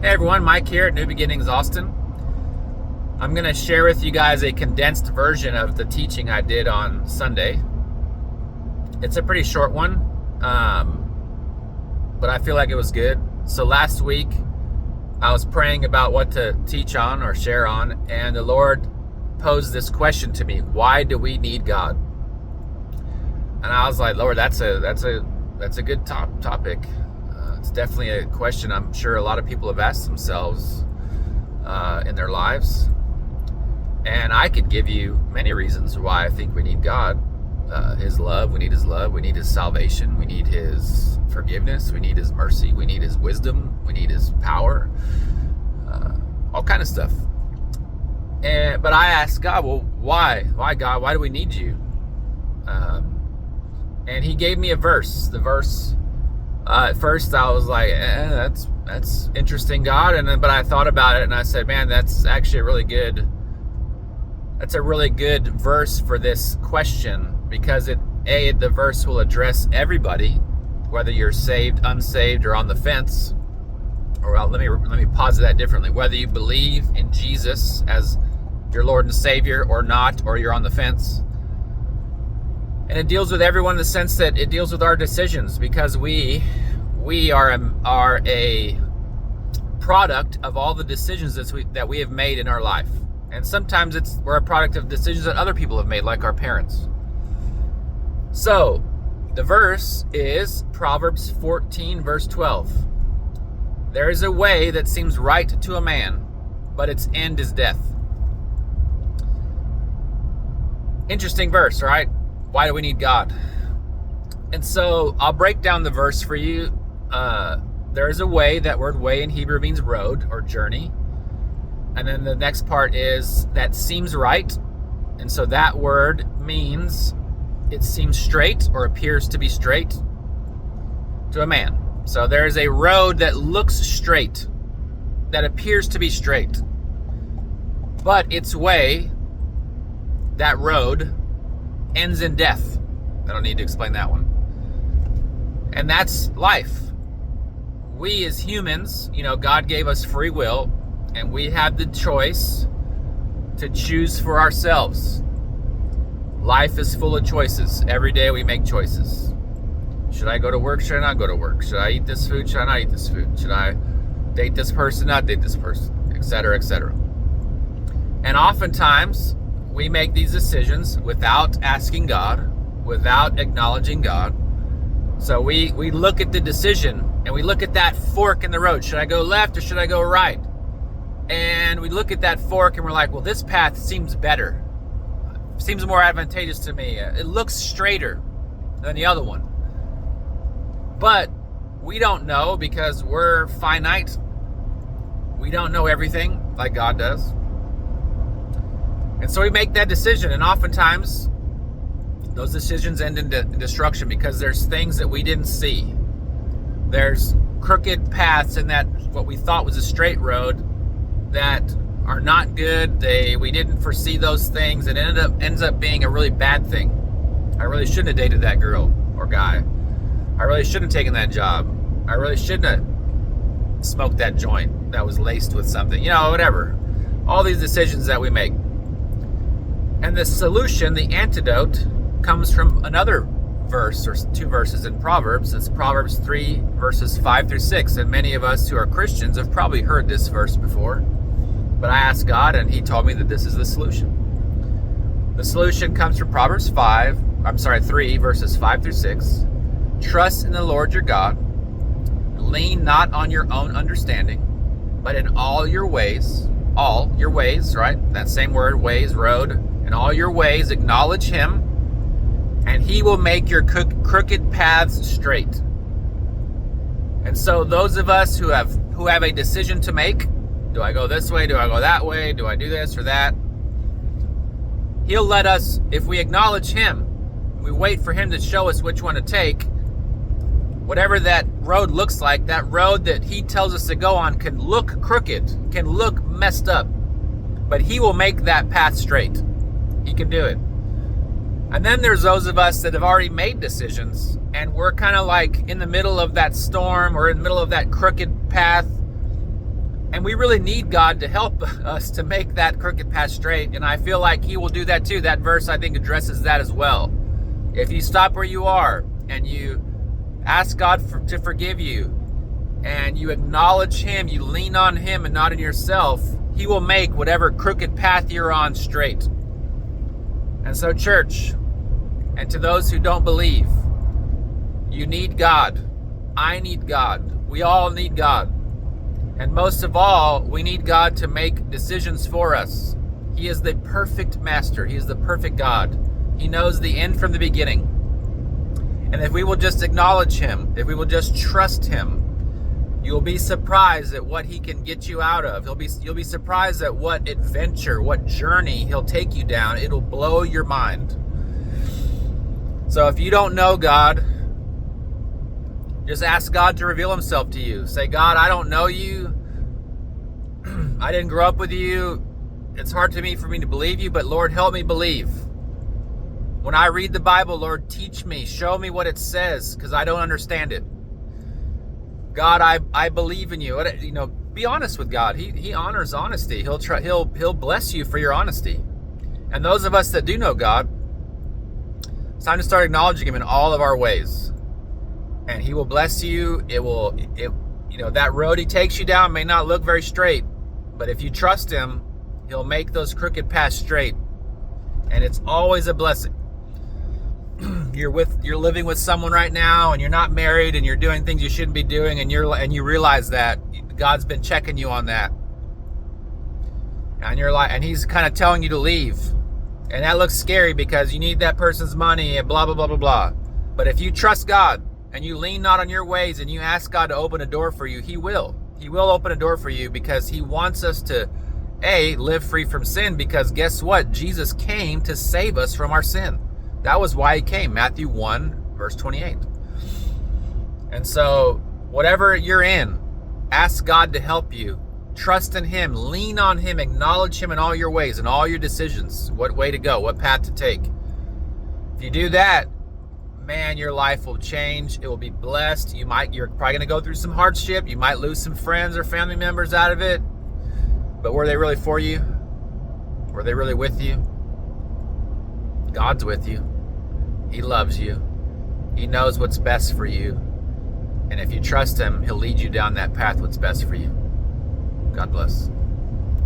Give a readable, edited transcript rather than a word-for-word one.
Hey everyone, Mike here at New Beginnings Austin. I'm going to share with you guys a condensed version of the teaching I did on Sunday. It's a pretty short one, but I feel like it was good. So last week, I was praying about what to teach on or share on, and the Lord posed this question to me: why do we need God? And I was like, Lord, that's a good topic. It's definitely a question I'm sure a lot of people have asked themselves in their lives. And I could give you many reasons why I think we need God. His love, we need His love. We need His salvation. We need His forgiveness. We need His mercy. We need His wisdom. We need His power. All kind of stuff. But I asked God, well, why? Why, God? Why do we need you? And He gave me a verse. The verse... at first I was like, that's interesting, God. But I thought about it and I said, man, that's actually a really good verse for this question, because the verse will address everybody, whether you're saved, unsaved, or on the fence. Or let me posit that differently. Whether you believe in Jesus as your Lord and Savior or not, or you're on the fence. And it deals with everyone in the sense that it deals with our decisions, because we are a product of all the decisions that we have made in our life. And sometimes we're a product of decisions that other people have made, like our parents. So the verse is Proverbs 14, verse 12. There is a way that seems right to a man, but its end is death. Interesting verse, right? Why do we need God? And so I'll break down the verse for you. There is a way. That word way in Hebrew means road or journey. And then the next part is that seems right. And so that word means it seems straight or appears to be straight to a man. So there is a road that looks straight, that appears to be straight. But its way, that road, ends in death. I don't need to explain that one. And that's life. We as humans, God gave us free will, and we have the choice to choose for ourselves. Life is full of choices. Every day we make choices. Should I go to work? Should I not go to work? Should I eat this food? Should I not eat this food? Should I date this person? Not date this person? Etc., etc. And oftentimes, we make these decisions without asking God, without acknowledging God. So we look at the decision and we look at that fork in the road. Should I go left or should I go right? And we look at that fork and we're like, well, this path seems better. Seems more advantageous to me. It looks straighter than the other one. But we don't know, because we're finite. We don't know everything like God does. And so we make that decision, and oftentimes those decisions end in destruction, because there's things that we didn't see. There's crooked paths in that what we thought was a straight road that are not good. We didn't foresee those things, and ends up being a really bad thing. I really shouldn't have dated that girl or guy. I really shouldn't have taken that job. I really shouldn't have smoked that joint that was laced with something. Whatever. All these decisions that we make. And the solution, the antidote, comes from another verse or two verses in Proverbs. It's Proverbs 3, verses 5 through 6. And many of us who are Christians have probably heard this verse before. But I asked God, and He told me that this is the solution. The solution comes from Proverbs 3, verses 5 through 6. Trust in the Lord your God. Lean not on your own understanding, but in all your ways, right? That same word, ways, road. In all your ways, acknowledge Him, and He will make your crooked paths straight. And so those of us who have a decision to make, do I go this way? Do I go that way? Do I do this or that? He'll let us, if we acknowledge Him, we wait for Him to show us which one to take. Whatever that road looks like, that road that He tells us to go on can look crooked, can look messed up, but He will make that path straight. He can do it. And then there's those of us that have already made decisions, and we're kind of like in the middle of that storm or in the middle of that crooked path, And we really need God to help us to make that crooked path straight. And I feel like he will do that too. That verse, I think, addresses that as well. If you stop where you are and you ask God to forgive you and you acknowledge him, you lean on him and not on yourself, he will make whatever crooked path you're on straight. And so, church, and to those who don't believe, you need God. I need God. We all need God. And most of all, we need God to make decisions for us. He is the perfect master. He is the perfect God. He knows the end from the beginning. And if we will just acknowledge him, if we will just trust him, you'll be surprised at what he can get you out of. You'll be surprised at what adventure, what journey he'll take you down. It'll blow your mind. So if you don't know God, just ask God to reveal himself to you. Say, God, I don't know you. I didn't grow up with you. It's hard for me to believe you, but Lord, help me believe. When I read the Bible, Lord, teach me, show me what it says, because I don't understand it. God, I believe in you. Be honest with God. He honors honesty. He'll bless you for your honesty. And those of us that do know God, it's time to start acknowledging him in all of our ways. And he will bless you. That road he takes you down may not look very straight, but if you trust him, he'll make those crooked paths straight. And it's always a blessing. You're living with someone right now, and you're not married, and you're doing things you shouldn't be doing, and you realize that God's been checking you on that. And he's kind of telling you to leave. And that looks scary because you need that person's money and blah, blah, blah, blah, blah. But if you trust God, and you lean not on your ways and you ask God to open a door for you, he will. He will open a door for you because he wants us to, live free from sin, because guess what? Jesus came to save us from our sin. That was why he came. Matthew 1, verse 28. And so whatever you're in, ask God to help you. Trust in him. Lean on him. Acknowledge him in all your ways and all your decisions. What way to go, what path to take. If you do that, man, your life will change. It will be blessed. You're probably going to go through some hardship. You might lose some friends or family members out of it. But were they really for you? Were they really with you? God's with you. He loves you. He knows what's best for you. And if you trust him, he'll lead you down that path what's best for you. God bless.